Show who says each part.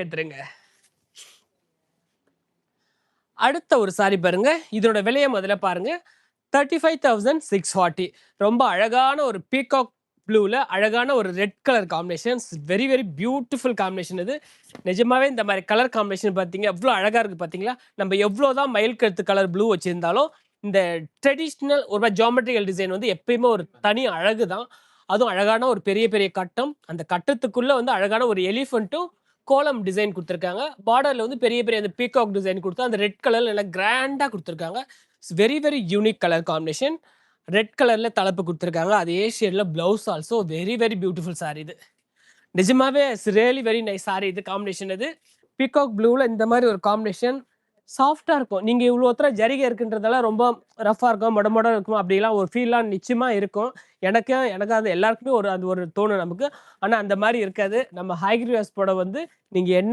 Speaker 1: எடுத்துருங்க. அடுத்த ஒரு சாரி பாருங்க. இதோட விலைய முதல்ல பாருங்க. 35,640. ரொம்ப அழகான ஒரு பீகாக் ப்ளூல அழகான ஒரு red colour combination. Very very beautiful combination இது. நிஜமாவே இந்த மாதிரி கலர் காம்பினேஷன் பார்த்தீங்க எவ்வளோ அழகா இருக்கு பார்த்தீங்களா? நம்ம எவ்வளோதான் மயில் கழுத்து கலர் ப்ளூ வச்சிருந்தாலும் இந்த ட்ரெடிஷ்னல் ஒரு ஜியோமெட்ரிக்கல் டிசைன் வந்து எப்பயுமே ஒரு தனி அழகு தான். அதுவும் அழகான ஒரு பெரிய பெரிய கட்டம். அந்த கட்டத்துக்குள்ள வந்து அழகான ஒரு எலிஃபண்ட்டும் கோலம் டிசைன் கொடுத்துருக்காங்க. பார்டர்ல வந்து பெரிய பெரிய அந்த பீகாக் டிசைன் கொடுத்து அந்த ரெட் கலர்ல நல்லா கிராண்டா கொடுத்துருக்காங்க. Very very unique colour combination. Red கலர்ல தலைப்பு கொடுத்துருக்காங்க. அதே ஷேட்ல blouse also very very beautiful sari இது. நிஜமாவே ரியலி வெரி நைஸ் சாரி இது காம்பினேஷன் இது. பீகாக் ப்ளூல இந்த மாதிரி ஒரு காம்பினேஷன் சாஃப்டா இருக்கும். நீங்க இவ்வளோ தூரம் ஜரிகை இருக்குன்றதெல்லாம் ரொம்ப ரஃபா இருக்கும், மொட மொட இருக்கும், அப்படிலாம் ஒரு ஃபீல்லாம் நிச்சயமா இருக்கும். எனக்கு அது எல்லாருக்குமே ஒரு அது ஒரு தோணும் நமக்கு. ஆனா அந்த மாதிரி இருக்காது. நம்ம ஹைகிரிவாஸ் புடவை வந்து நீங்க என்ன